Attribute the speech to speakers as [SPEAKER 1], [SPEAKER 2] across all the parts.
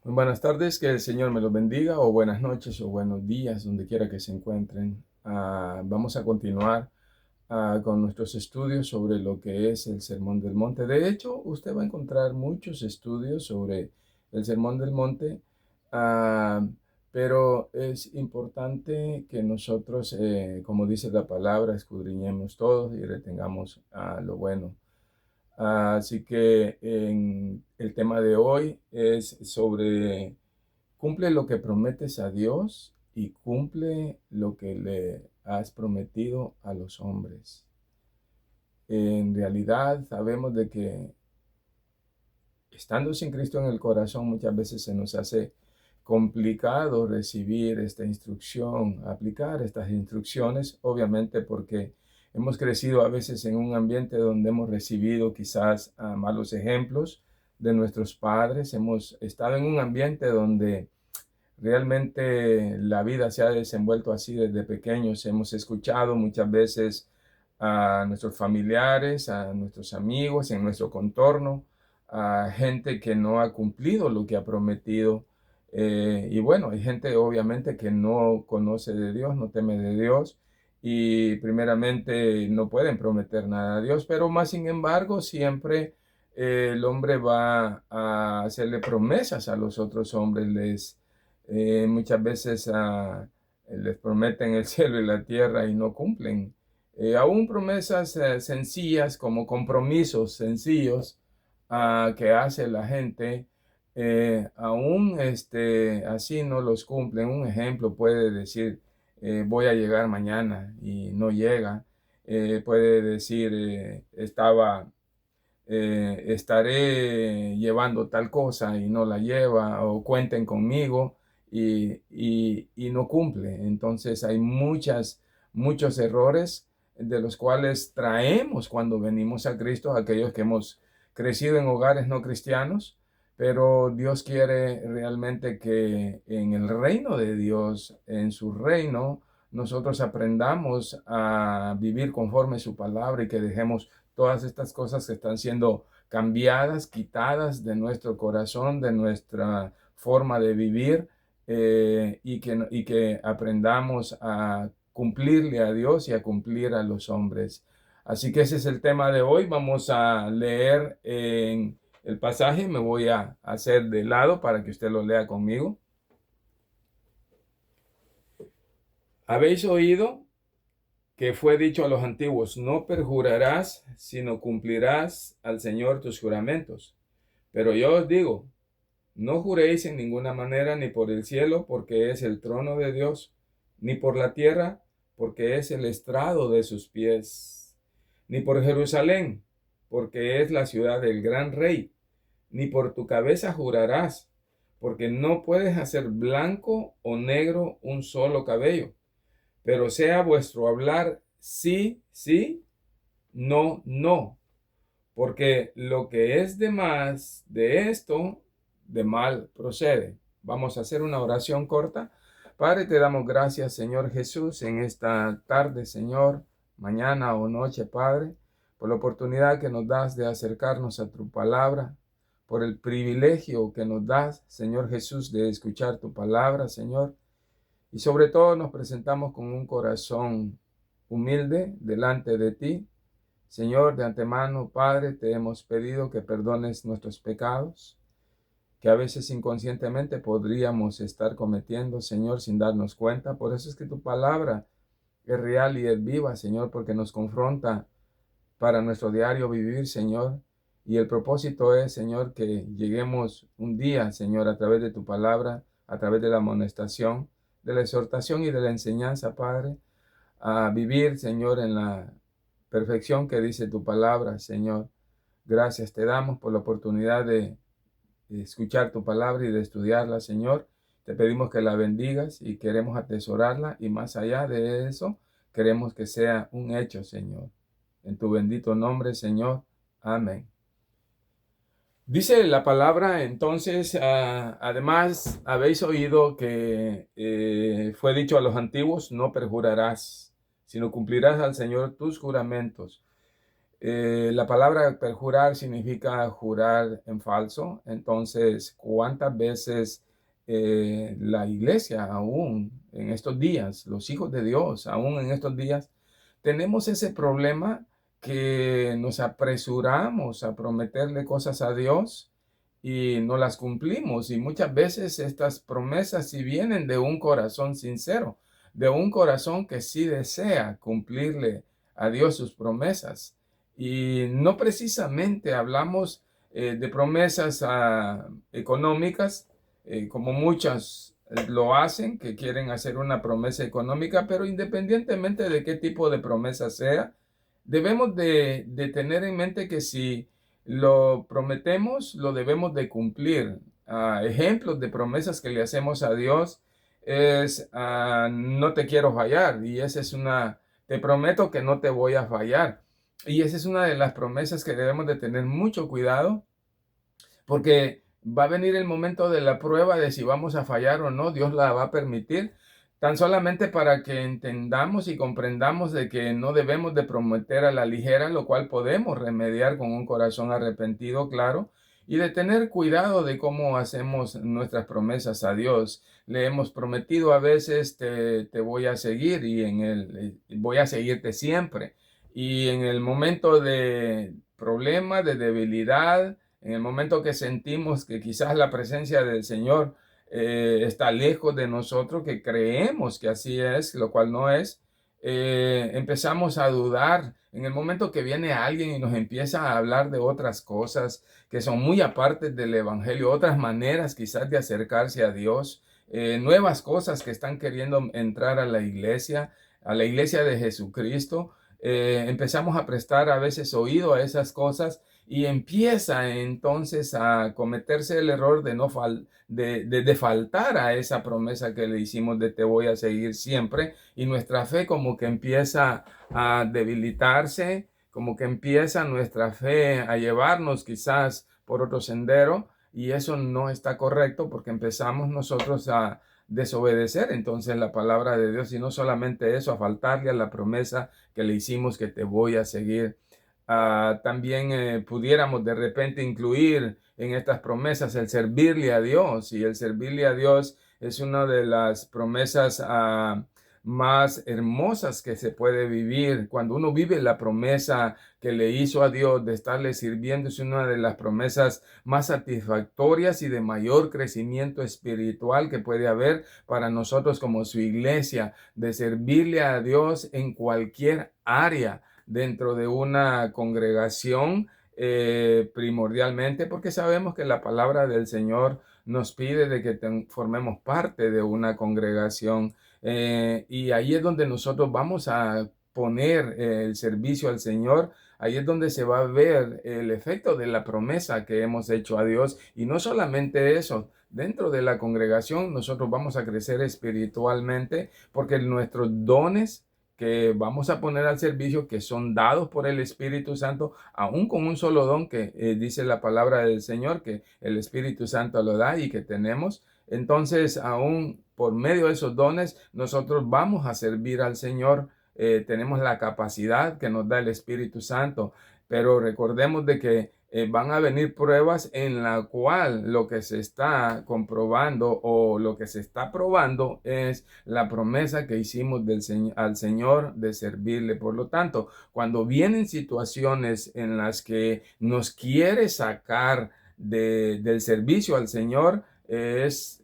[SPEAKER 1] Muy buenas tardes, que el Señor me los bendiga, o buenas noches, o buenos días, donde quiera que se encuentren. Vamos a continuar con nuestros estudios sobre lo que es el Sermón del Monte. De hecho, usted va a encontrar muchos estudios sobre el Sermón del Monte, ah, pero es importante que nosotros, como dice la palabra, escudriñemos todos y retengamos lo bueno. Así que el tema de hoy es sobre cumple lo que prometes a Dios y cumple lo que le has prometido a los hombres. En realidad sabemos de que estando sin Cristo en el corazón muchas veces se nos hace complicado recibir esta instrucción, aplicar estas instrucciones, obviamente porque hemos crecido a veces en un ambiente donde hemos recibido quizás malos ejemplos de nuestros padres, hemos estado en un ambiente donde realmente la vida se ha desenvuelto así desde pequeños. Hemos escuchado muchas veces a nuestros familiares, a nuestros amigos, en nuestro contorno, a gente que no ha cumplido lo que ha prometido. Y bueno, hay gente obviamente que no conoce de Dios, no teme de Dios y primeramente no pueden prometer nada a Dios, pero más sin embargo siempre el hombre va a hacerle promesas a los otros hombres, muchas veces les prometen el cielo y la tierra y no cumplen. Aún promesas sencillas como compromisos sencillos que hace la gente, aún así no los cumplen. Un ejemplo puede decir, voy a llegar mañana y no llega. Puede decir, estaré llevando tal cosa y no la lleva, o cuenten conmigo y no cumple. Entonces hay muchos errores de los cuales traemos cuando venimos a Cristo, aquellos que hemos crecido en hogares no cristianos, pero Dios quiere realmente que en el reino de Dios, en su reino, nosotros aprendamos a vivir conforme su palabra y que dejemos todas estas cosas que están siendo cambiadas, quitadas de nuestro corazón, de nuestra forma de vivir, y que aprendamos a cumplirle a Dios y a cumplir a los hombres. Así que ese es el tema de hoy. Vamos a leer en el pasaje. Me voy a hacer de lado para que usted lo lea conmigo. Habéis oído que fue dicho a los antiguos: no perjurarás, sino cumplirás al Señor tus juramentos. Pero yo os digo, no juréis en ninguna manera, ni por el cielo, porque es el trono de Dios, ni por la tierra, porque es el estrado de sus pies, ni por Jerusalén, porque es la ciudad del gran rey, ni por tu cabeza jurarás, porque no puedes hacer blanco o negro un solo cabello. Pero sea vuestro hablar sí, sí, no, no, porque lo que es de más de esto, de mal procede. Vamos a hacer una oración corta. Padre, te damos gracias, Señor Jesús, en esta tarde, Señor, mañana o noche, Padre, por la oportunidad que nos das de acercarnos a tu palabra, por el privilegio que nos das, Señor Jesús, de escuchar tu palabra, Señor. Y sobre todo nos presentamos con un corazón humilde delante de ti. Señor, de antemano, Padre, te hemos pedido que perdones nuestros pecados, que a veces inconscientemente podríamos estar cometiendo, Señor, sin darnos cuenta. Por eso es que tu palabra es real y es viva, Señor, porque nos confronta para nuestro diario vivir, Señor. Y el propósito es, Señor, que lleguemos un día, Señor, a través de tu palabra, a través de la amonestación, de la exhortación y de la enseñanza, Padre, a vivir, Señor, en la perfección que dice tu palabra, Señor. Gracias te damos por la oportunidad de escuchar tu palabra y de estudiarla, Señor. Te pedimos que la bendigas y queremos atesorarla, y más allá de eso, queremos que sea un hecho, Señor. En tu bendito nombre, Señor. Amén. Dice la palabra entonces, además habéis oído que fue dicho a los antiguos: no perjurarás, sino cumplirás al Señor tus juramentos. La palabra perjurar significa jurar en falso. Entonces, ¿cuántas veces la iglesia aún en estos días, los hijos de Dios, aún en estos días, tenemos ese problema que nos apresuramos a prometerle cosas a Dios y no las cumplimos? Y muchas veces estas promesas sí vienen de un corazón sincero, de un corazón que sí desea cumplirle a Dios sus promesas. Y no precisamente hablamos de promesas económicas, como muchas lo hacen, que quieren hacer una promesa económica, pero independientemente de qué tipo de promesa sea, debemos de tener en mente que si lo prometemos, lo debemos de cumplir. Ejemplos de promesas que le hacemos a Dios es, no te quiero fallar, y esa es una, te prometo que no te voy a fallar. Y esa es una de las promesas que debemos de tener mucho cuidado, porque va a venir el momento de la prueba de si vamos a fallar o no. Dios la va a permitir, tan solamente para que entendamos y comprendamos de que no debemos de prometer a la ligera, lo cual podemos remediar con un corazón arrepentido, claro, y de tener cuidado de cómo hacemos nuestras promesas a Dios. Le hemos prometido a veces, te voy a seguir, y voy a seguirte siempre. Y en el momento de problema, de debilidad, en el momento que sentimos que quizás la presencia del Señor está lejos de nosotros, que creemos que así es, lo cual no es, empezamos a dudar. En el momento que viene alguien y nos empieza a hablar de otras cosas que son muy aparte del Evangelio, otras maneras quizás de acercarse a Dios, nuevas cosas que están queriendo entrar a la iglesia de Jesucristo, empezamos a prestar a veces oído a esas cosas, y empieza entonces a cometerse el error de no de faltar a esa promesa que le hicimos de te voy a seguir siempre, y nuestra fe como que empieza a debilitarse, como que empieza nuestra fe a llevarnos quizás por otro sendero, y eso no está correcto, porque empezamos nosotros a desobedecer entonces la palabra de Dios, y no solamente eso, a faltarle a la promesa que le hicimos que te voy a seguir. También pudiéramos de repente incluir en estas promesas el servirle a Dios, y el servirle a Dios es una de las promesas más hermosas que se puede vivir. Cuando uno vive la promesa que le hizo a Dios de estarle sirviendo, es una de las promesas más satisfactorias y de mayor crecimiento espiritual que puede haber para nosotros como su iglesia, de servirle a Dios en cualquier área dentro de una congregación, primordialmente, porque sabemos que la palabra del Señor nos pide de que formemos parte de una congregación, y ahí es donde nosotros vamos a poner el servicio al Señor. Ahí es donde se va a ver el efecto de la promesa que hemos hecho a Dios. Y no solamente eso, dentro de la congregación nosotros vamos a crecer espiritualmente, porque nuestros dones que vamos a poner al servicio, que son dados por el Espíritu Santo, aún con un solo don que dice la palabra del Señor, que el Espíritu Santo lo da y que tenemos. Entonces, aún por medio de esos dones, nosotros vamos a servir al Señor. Tenemos la capacidad que nos da el Espíritu Santo, pero recordemos de que van a venir pruebas en la cual lo que se está comprobando o lo que se está probando es la promesa que hicimos al Señor de servirle. Por lo tanto, cuando vienen situaciones en las que nos quiere sacar del servicio al Señor,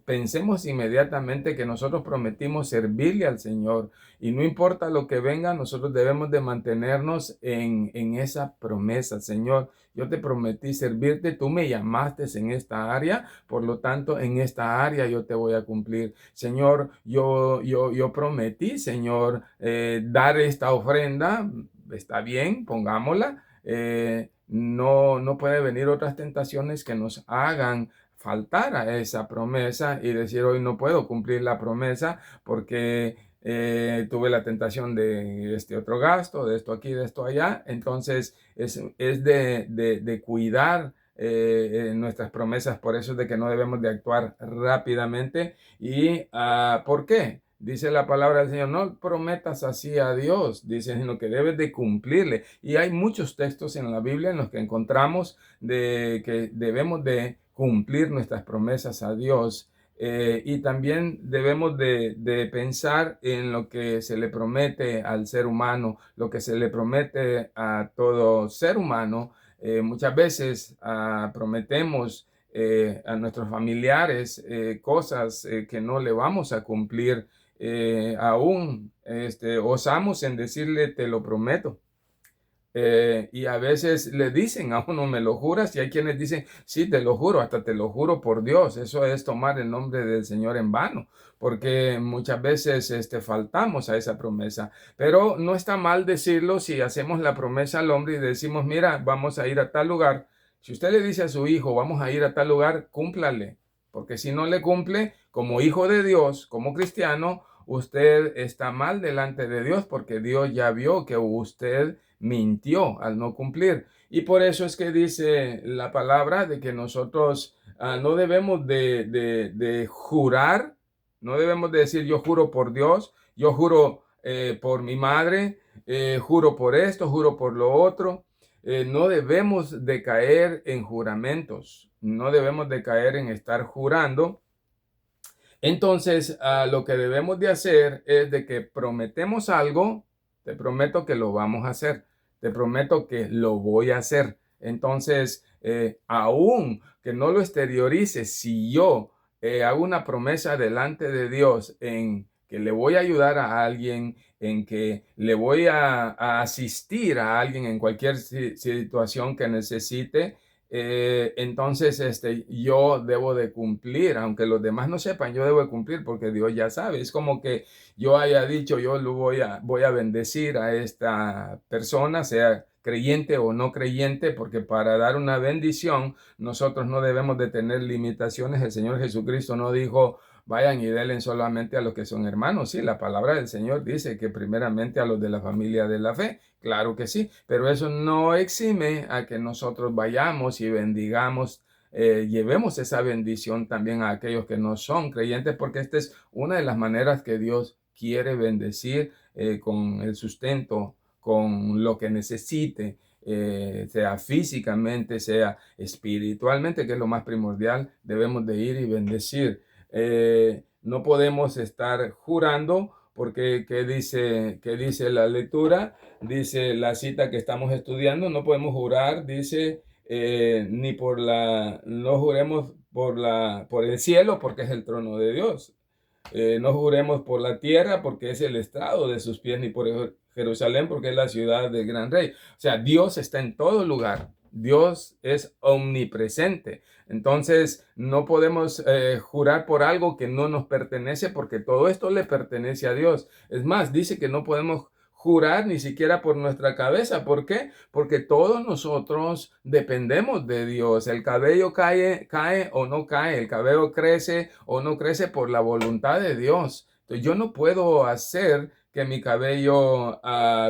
[SPEAKER 1] pensemos inmediatamente que nosotros prometimos servirle al Señor, y no importa lo que venga, nosotros debemos de mantenernos en esa promesa. Señor, yo te prometí servirte, tú me llamaste en esta área, por lo tanto, en esta área yo te voy a cumplir. Señor, yo prometí, Señor, dar esta ofrenda. Está bien, pongámosla. No puede venir otras tentaciones que nos hagan faltar a esa promesa y decir hoy no puedo cumplir la promesa porque tuve la tentación de este otro gasto, de esto aquí, de esto allá. Entonces es de cuidar nuestras promesas. Por eso es de que no debemos de actuar rápidamente. ¿Y por qué? dice la palabra del Señor, no prometas así a Dios, dice, sino que debes de cumplirle. Y hay muchos textos en la Biblia en los que encontramos de que debemos de cumplir nuestras promesas a Dios. Y también debemos de pensar en lo que se le promete al ser humano, lo que se le promete a todo ser humano. Muchas veces prometemos a nuestros familiares cosas que no le vamos a cumplir. Aún osamos en decirle te lo prometo. Y a veces le dicen a uno, ¿me lo juras? Y hay quienes dicen, sí, te lo juro, hasta te lo juro por Dios. Eso es tomar el nombre del Señor en vano, porque muchas veces faltamos a esa promesa. Pero no está mal decirlo si hacemos la promesa al hombre y decimos, mira, vamos a ir a tal lugar. Si usted le dice a su hijo, vamos a ir a tal lugar, cúmplale, porque si no le cumple, como hijo de Dios, como cristiano, usted está mal delante de Dios, porque Dios ya vio que usted mintió al no cumplir. Y por eso es que dice la palabra de que nosotros no debemos de jurar, no debemos de decir yo juro por Dios, yo juro por mi madre, juro por esto, juro por lo otro. No debemos de caer en juramentos, no debemos de caer en estar jurando. Entonces, lo que debemos de hacer es de que prometemos algo, te prometo que lo vamos a hacer, te prometo que lo voy a hacer. Entonces, aún que no lo exteriorice, si yo hago una promesa delante de Dios en que le voy a ayudar a alguien, en que le voy a asistir a alguien en cualquier situación que necesite, entonces yo debo de cumplir, aunque los demás no sepan, yo debo de cumplir porque Dios ya sabe. Es como que yo haya dicho, yo lo voy a bendecir a esta persona, sea creyente o no creyente, porque para dar una bendición nosotros no debemos de tener limitaciones. El Señor Jesucristo no dijo, vayan y denle solamente a los que son hermanos. Sí, la palabra del Señor dice que primeramente a los de la familia de la fe. Claro que sí, pero eso no exime a que nosotros vayamos y bendigamos, llevemos esa bendición también a aquellos que no son creyentes, porque esta es una de las maneras que Dios quiere bendecir con el sustento, con lo que necesite, sea físicamente, sea espiritualmente, que es lo más primordial, debemos de ir y bendecir. No podemos estar jurando porque qué dice la lectura? Dice la cita que estamos estudiando, no podemos jurar, dice, ni por no juremos por el cielo, porque es el trono de Dios. No juremos por la tierra, porque es el estrado de sus pies, ni por Jerusalén, porque es la ciudad del gran rey. O sea, Dios está en todo lugar. Dios es omnipresente. Entonces, no podemos jurar por algo que no nos pertenece, porque todo esto le pertenece a Dios. Es más, dice que no podemos jurar ni siquiera por nuestra cabeza. ¿Por qué? Porque todos nosotros dependemos de Dios. El cabello cae o no cae, el cabello crece o no crece por la voluntad de Dios. Entonces, yo no puedo hacer que mi cabello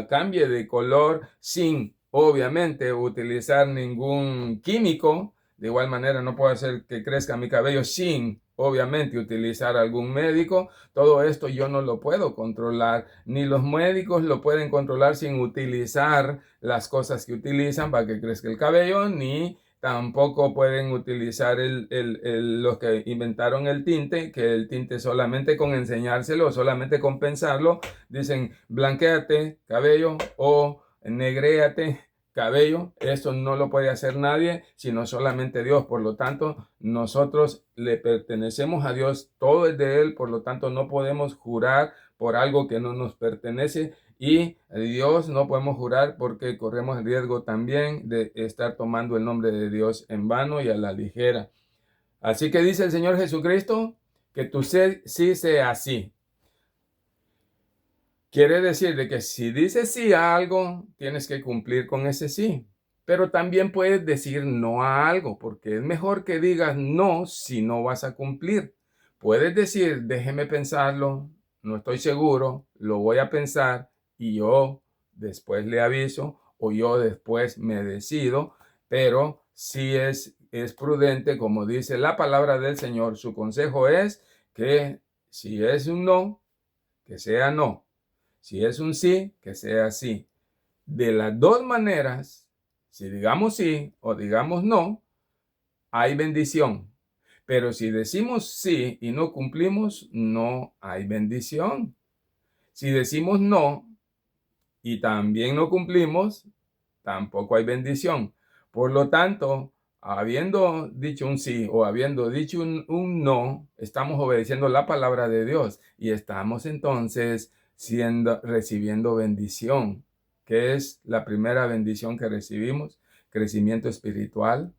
[SPEAKER 1] cambie de color sin, obviamente, utilizar ningún químico. De igual manera, no puedo hacer que crezca mi cabello sin, obviamente, utilizar algún médico. Todo esto yo no lo puedo controlar, ni los médicos lo pueden controlar sin utilizar las cosas que utilizan para que crezca el cabello, ni tampoco pueden utilizar los que inventaron el tinte, que el tinte solamente con enseñárselo, solamente con pensarlo, dicen blanquéate cabello o negréate cabello. Esto no lo puede hacer nadie, sino solamente Dios. Por lo tanto, nosotros le pertenecemos a Dios, todo es de Él, por lo tanto no podemos jurar por algo que no nos pertenece. Y a Dios no podemos jurar porque corremos el riesgo también de estar tomando el nombre de Dios en vano y a la ligera. Así que dice el Señor Jesucristo que tu sí sea sí. Quiere decir de que si dices sí a algo, tienes que cumplir con ese sí. Pero también puedes decir no a algo, porque es mejor que digas no si no vas a cumplir. Puedes decir, déjeme pensarlo, no estoy seguro, lo voy a pensar y yo después le aviso o yo después me decido, pero si es prudente, como dice la palabra del Señor, su consejo es que si es un no, que sea no. Si es un sí, que sea sí. De las dos maneras, si digamos sí o digamos no, hay bendición. Pero si decimos sí y no cumplimos, no hay bendición. Si decimos no y también no cumplimos, tampoco hay bendición. Por lo tanto, habiendo dicho un sí o habiendo dicho un no, estamos obedeciendo la palabra de Dios y estamos entonces recibiendo bendición, que es la primera bendición que recibimos, crecimiento espiritual,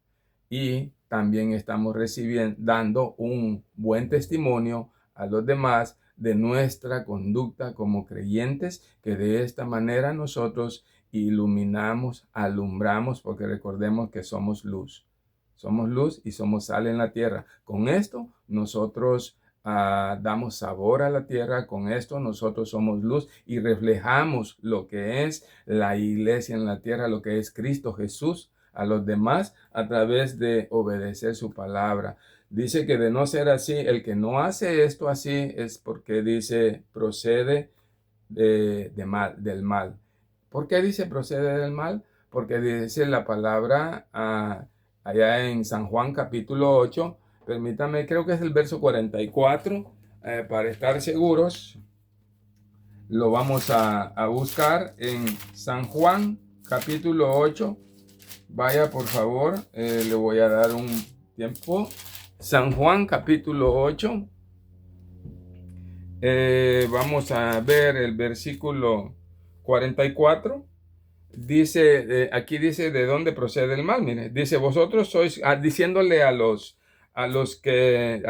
[SPEAKER 1] y también estamos recibiendo, dando un buen testimonio a los demás de nuestra conducta como creyentes, que de esta manera nosotros iluminamos, alumbramos, porque recordemos que somos luz. Somos luz y somos sal en la tierra. Con esto nosotros damos sabor a la tierra, con esto nosotros somos luz y reflejamos lo que es la iglesia en la tierra, lo que es Cristo Jesús a los demás a través de obedecer su palabra. Dice que de no ser así, el que no hace esto así es porque dice procede del mal. ¿Por qué dice procede del mal? Porque dice la palabra allá en San Juan capítulo 8, permítame, creo que es el verso 44, para estar seguros, lo vamos a buscar en San Juan capítulo 8. Vaya, por favor, le voy a dar un tiempo. San Juan capítulo 8. Vamos a ver el versículo 44. Dice, aquí dice de dónde procede el mal. Mire, dice, vosotros sois, diciéndole a los que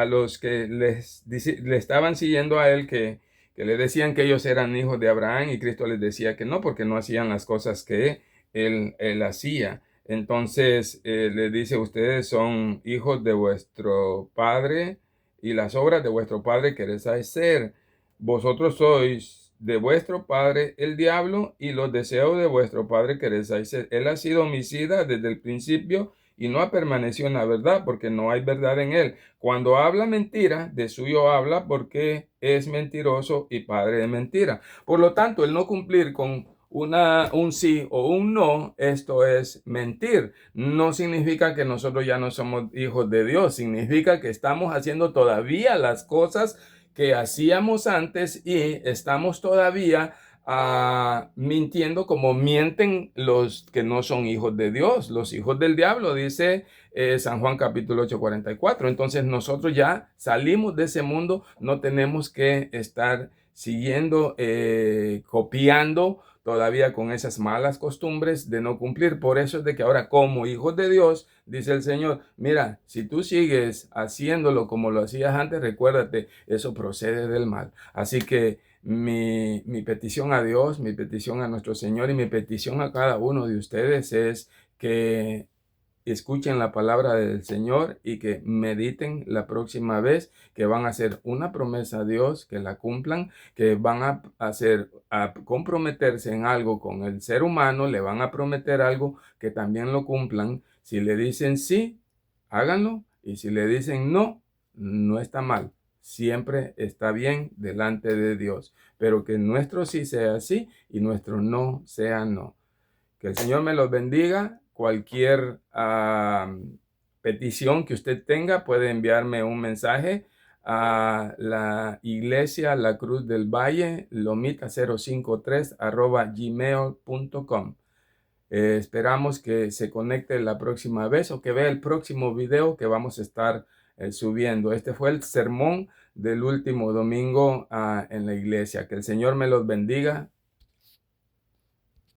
[SPEAKER 1] le estaban siguiendo a él, que le decían que ellos eran hijos de Abraham, y Cristo les decía que no, porque no hacían las cosas que él hacía. Entonces le dice, ustedes son hijos de vuestro padre, y las obras de vuestro padre queréis hacer. Vosotros sois de vuestro padre el diablo, y los deseos de vuestro padre queréis hacer. Él ha sido homicida desde el principio y no ha permanecido en la verdad, porque no hay verdad en él. Cuando habla mentira, de suyo habla, porque es mentiroso y padre de mentira. Por lo tanto, el no cumplir con un sí o un no, esto es mentir. No significa que nosotros ya no somos hijos de Dios, significa que estamos haciendo todavía las cosas que hacíamos antes y estamos todavía mintiendo como mienten los que no son hijos de Dios, los hijos del diablo, dice San Juan capítulo 8, 44. Entonces nosotros ya salimos de ese mundo, no tenemos que estar siguiendo, copiando todavía con esas malas costumbres de no cumplir. Por eso es de que ahora, como hijos de Dios, dice el Señor, mira, si tú sigues haciéndolo como lo hacías antes, recuérdate, eso procede del mal. Así que mi petición a Dios, mi petición a nuestro Señor y mi petición a cada uno de ustedes es que escuchen la palabra del Señor y que mediten la próxima vez que van a hacer una promesa a Dios, que la cumplan, que van a comprometerse en algo con el ser humano, le van a prometer algo, que también lo cumplan. Si le dicen sí, háganlo, y si le dicen no, no está mal. Siempre está bien delante de Dios, pero que nuestro sí sea sí y nuestro no sea no. Que el Señor me los bendiga. Cualquier petición que usted tenga, puede enviarme un mensaje a la iglesia La Cruz del Valle, lomita053@gmail.com. Esperamos que se conecte la próxima vez o que vea el próximo video que vamos a estar subiendo. Este fue el sermón del último domingo en la iglesia. Que el Señor me los bendiga.